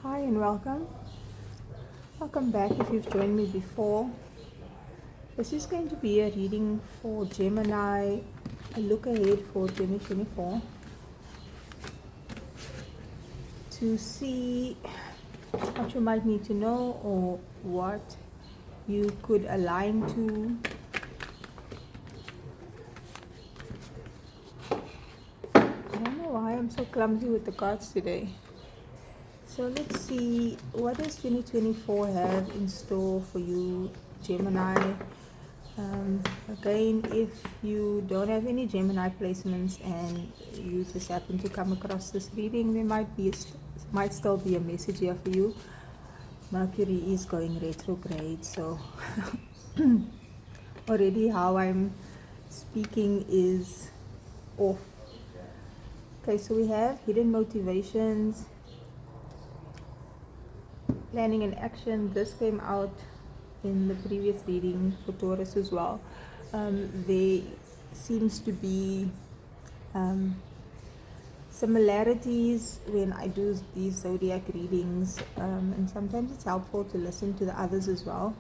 Hi and welcome. Welcome back if you've joined me before. This is going to be a reading for Gemini, a look ahead for 2024 to see what you might need to know or what you could align to. I don't know why I'm so clumsy with the cards today. So let's see, what does 2024 have in store for you, Gemini? Again, if you don't have any Gemini placements and you just happen to come across this reading, there might still be a message here for you. Mercury is going retrograde, so already how I'm speaking is off. Okay, so we have hidden motivations, planning and action. This came out in the previous reading for Taurus as well. There seems to be similarities when I do these zodiac readings, and sometimes it's helpful to listen to the others as well.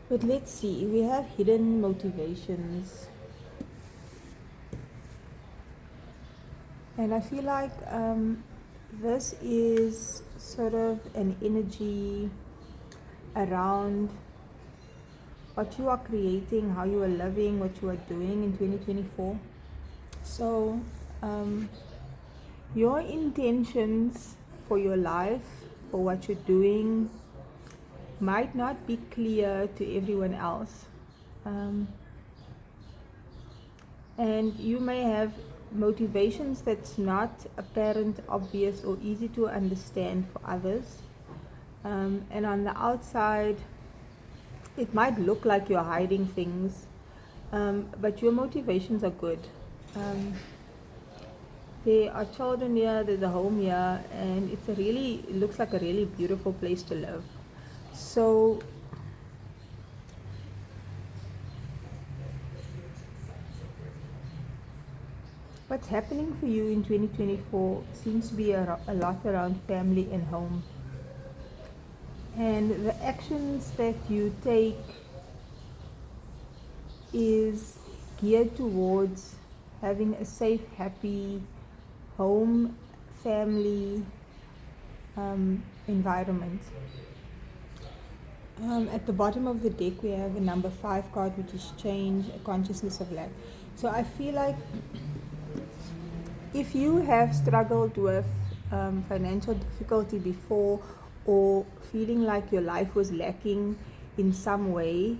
But let's see, we have hidden motivations. And I feel like this is sort of an energy around what you are creating, how you are living, what you are doing in 2024. So your intentions for your life, for what you're doing, might not be clear to everyone else. And you may have motivations that's not apparent, obvious, or easy to understand for others. And on the outside, it might look like you're hiding things, but your motivations are good. There are children here, there's a home here, and it looks like a really beautiful place to live. So what's happening for you in 2024 seems to be a lot around family and home. And the actions that you take is geared towards having a safe, happy home, family environment. At the bottom of the deck we have a number 5 card, which is change, a consciousness of lack. So I feel like if you have struggled with financial difficulty before, or feeling like your life was lacking in some way,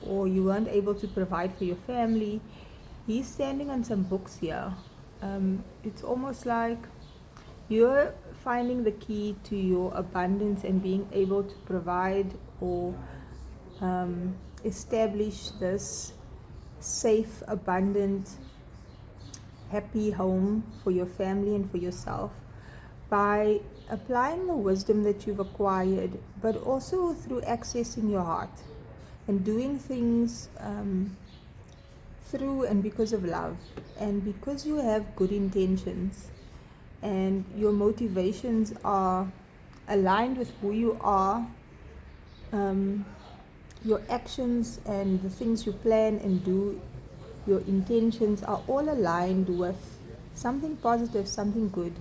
or you weren't able to provide for your family, he's standing on some books here. It's almost like you're finding the key to your abundance and being able to provide or establish this safe, abundant, happy home for your family and for yourself by applying the wisdom that you've acquired, but also through accessing your heart and doing things through and because of love, and because you have good intentions and your motivations are aligned with who you are. Your actions and the things you plan and do, your intentions are all aligned with something positive, something good.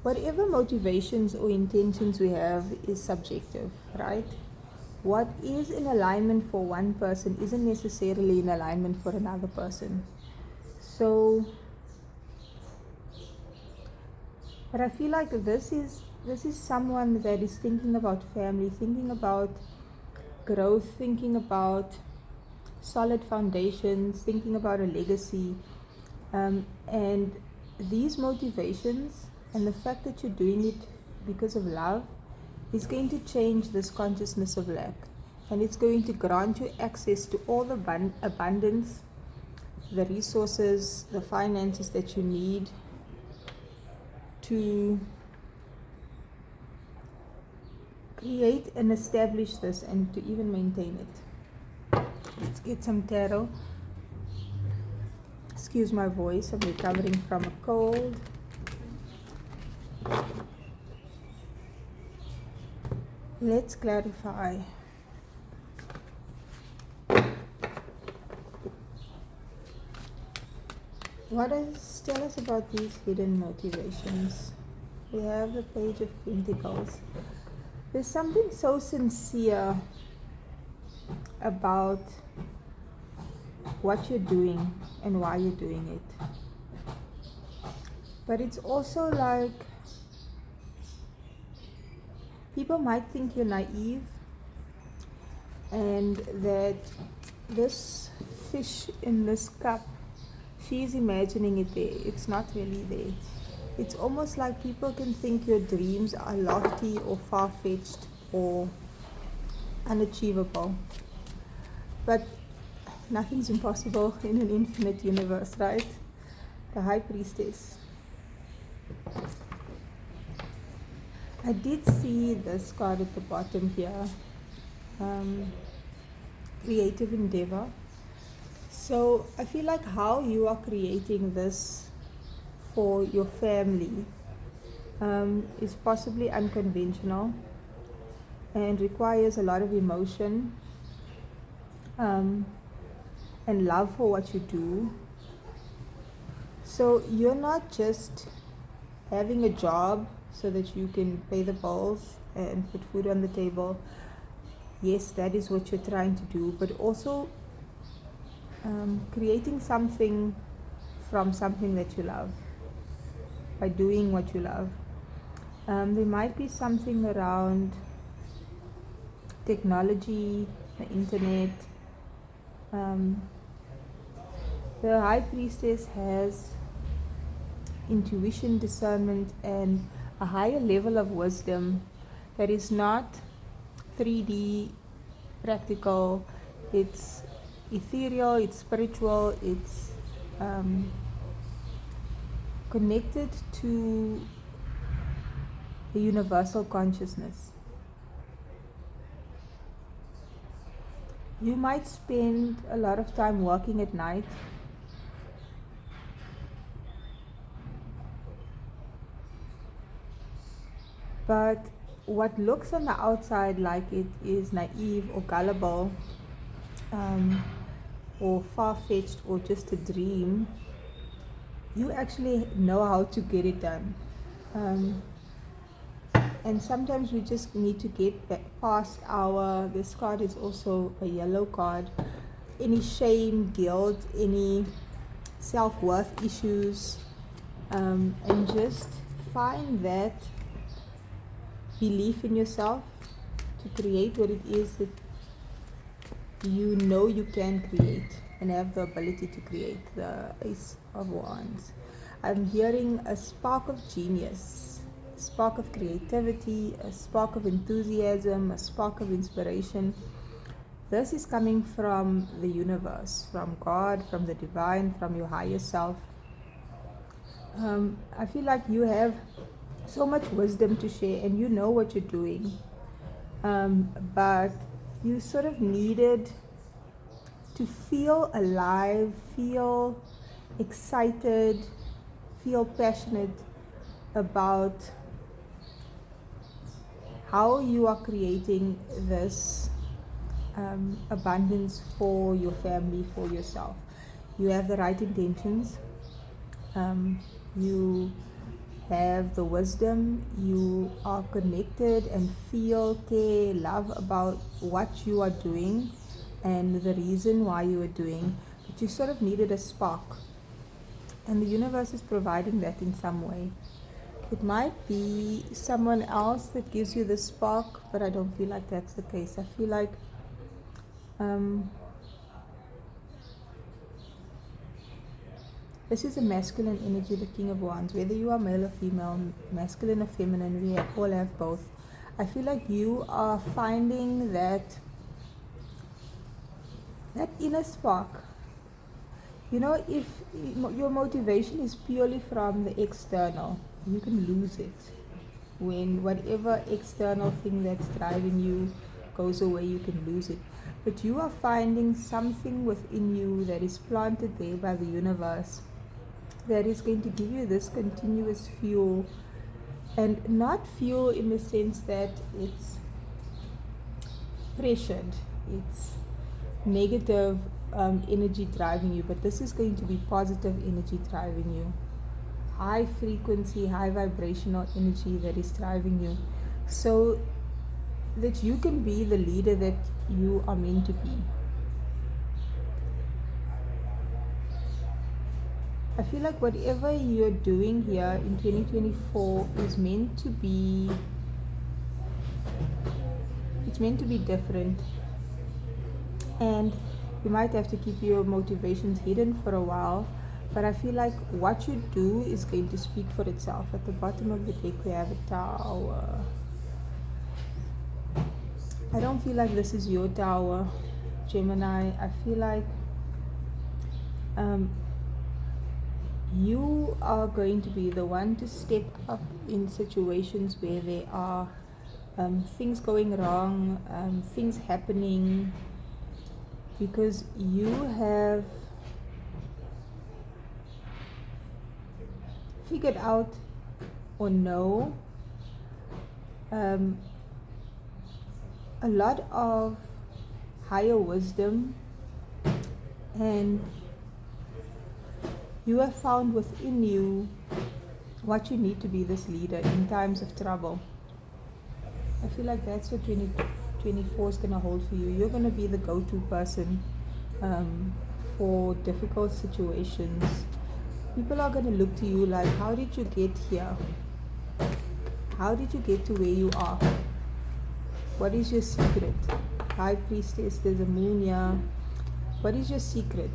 Whatever motivations or intentions we have is subjective, right? What is in alignment for one person isn't necessarily in alignment for another person. So, but I feel like this is someone that is thinking about family, thinking about growth, thinking about solid foundations, thinking about a legacy, and these motivations and the fact that you're doing it because of love is going to change this consciousness of lack, and it's going to grant you access to all the abundance, the resources, the finances that you need to create and establish this and to even maintain it. Let's get some tarot. Excuse my voice, I'm recovering from a cold. Let's clarify. What does tell us about these hidden motivations? We have the Page of Pentacles. There's something so sincere about what you're doing and why you're doing it. But it's also like people might think you're naive and that this fish in this cup, she's imagining it there. It's not really there. It's almost like people can think your dreams are lofty or far-fetched or unachievable. But nothing's impossible in an infinite universe, right? The High Priestess. I did see this card at the bottom here. Creative endeavor. So I feel like how you are creating this for your family is possibly unconventional and requires a lot of emotion and love for what you do. So you're not just having a job so that you can pay the bills and put food on the table. Yes, that is what you're trying to do, but also creating something from something that you love by doing what you love. There might be something around technology, the internet. The High Priestess has intuition, discernment, and a higher level of wisdom that is not 3D practical. It's ethereal, it's spiritual, it's connected to the universal consciousness. You might spend a lot of time working at night. But what looks on the outside like it is naive or gullible or far-fetched or just a dream, you actually know how to get it done. And sometimes we just need to get past this card is also a yellow card, any shame, guilt, any self-worth issues, and just find that belief in yourself to create what it is that you know you can create and have the ability to create. The Ace of Wands. I'm hearing a spark of genius, a spark of creativity, a spark of enthusiasm, a spark of inspiration. This is coming from the universe, from God, from the divine, from your higher self. I feel like you have so much wisdom to share and you know what you're doing, but you sort of needed to feel alive, feel excited, feel passionate about how you are creating this abundance for your family, for yourself. You have the right intentions, you have the wisdom, you are connected and feel, care, love about what you are doing and the reason why you are doing, but you sort of needed a spark, and the universe is providing that in some way. It might be someone else that gives you the spark, but I don't feel like that's the case. I feel like this is a masculine energy, the King of Wands. Whether you are male or female, masculine or feminine, we all have both. I feel like you are finding that inner spark. You know, if your motivation is purely from the external, you can lose it. When whatever external thing that's driving you goes away, you can lose it. but you are finding something within you that is planted there by the universe that is going to give you this continuous fuel, and not fuel in the sense that it's pressured, it's negative energy driving you, but this is going to be positive energy driving you, high frequency, high vibrational energy that is driving you, so that you can be the leader that you are meant to be. I feel like whatever you're doing here in 2024 is meant to be, it's meant to be different, and you might have to keep your motivations hidden for a while, but I feel like what you do is going to speak for itself. At the bottom of the deck we have a tower. I don't feel like this is your tower, Gemini. I feel like you are going to be the one to step up in situations where there are things going wrong, things happening, because you have figured out or know a lot of higher wisdom, and you have found within you what you need to be this leader in times of trouble. I feel like that's what 2024 is going to hold for you. You're going to be the go-to person for difficult situations. People are going to look to you like, how did you get here? How did you get to where you are? What is your secret? High Priestess, there's a moon here. What is your secret?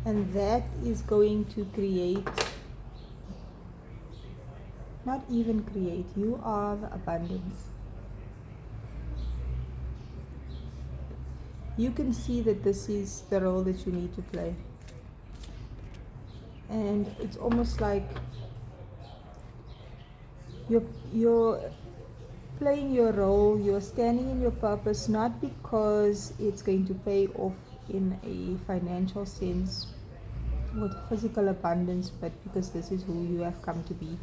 And that is going to create, not even create, you are the abundance. You can see that this is the role that you need to play. And it's almost like you're playing your role, you're standing in your purpose, not because it's going to pay off in a financial sense with physical abundance, but because this is who you have come to be.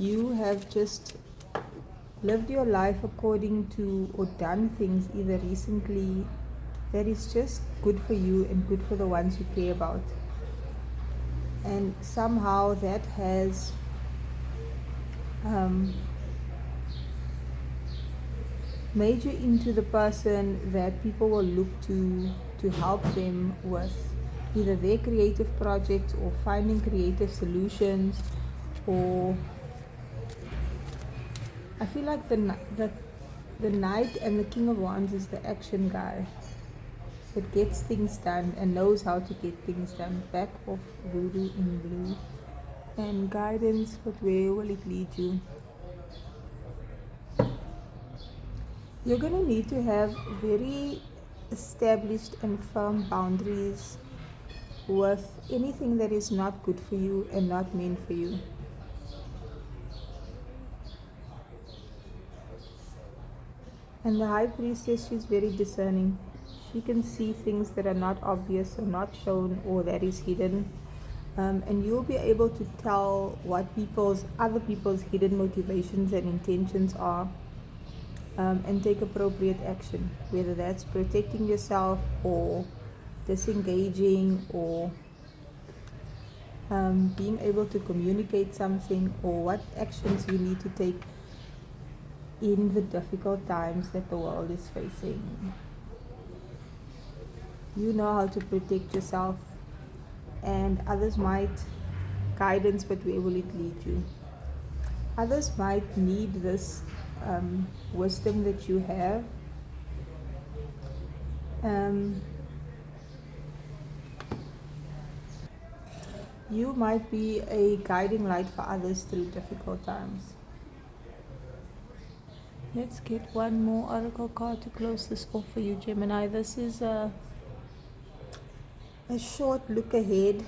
You have just lived your life according to, or done things either recently that is just good for you and good for the ones you care about, and somehow that has made you into the person that people will look to help them with either their creative projects or finding creative solutions, or I feel like the Knight and the King of Wands is the action guy that gets things done and knows how to get things done. Back of Voodoo in blue. And guidance, but where will it lead you? You're going to need to have very established and firm boundaries with anything that is not good for you and not meant for you. And the High Priestess, she's very discerning. She can see things that are not obvious or not shown or that is hidden. And you'll be able to tell what other people's hidden motivations and intentions are, and take appropriate action, whether that's protecting yourself or disengaging or being able to communicate something, or what actions you need to take in the difficult times that the world is facing. You know how to protect yourself, and others might guidance, but where will it lead you? Others might need this wisdom that you have. You might be a guiding light for others through difficult times. Let's get one more oracle card to close this off for you, Gemini. This is a short look ahead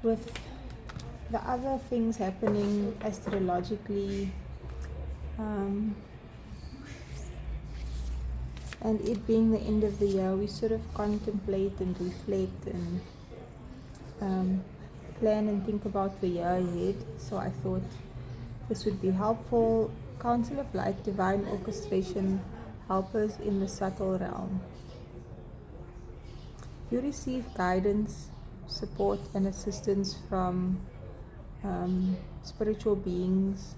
with the other things happening astrologically, and it being the end of the year, we sort of contemplate and reflect and plan and think about the year ahead. So I thought this would be helpful. Council of Light, Divine Orchestration, helpers in the subtle realm. You receive guidance, support, and assistance from spiritual beings.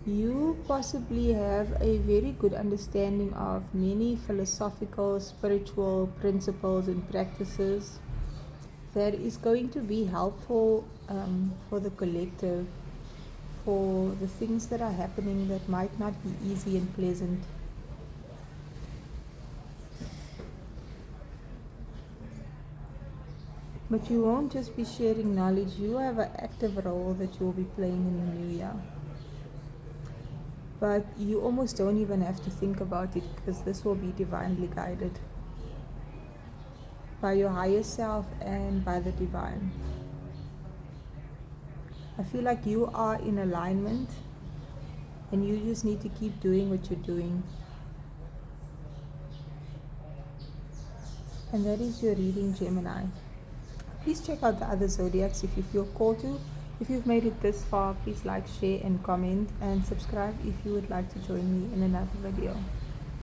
You possibly have a very good understanding of many philosophical, spiritual principles and practices that is going to be helpful for the collective, for the things that are happening that might not be easy and pleasant. But you won't just be sharing knowledge, you have an active role that you will be playing in the new year. But you almost don't even have to think about it, because this will be divinely guided by your higher self and by the divine. I feel like you are in alignment and you just need to keep doing what you're doing. And that is your reading, Gemini. Please check out the other zodiacs if you feel called to. If you've made it this far, please like, share and comment, and subscribe if you would like to join me in another video.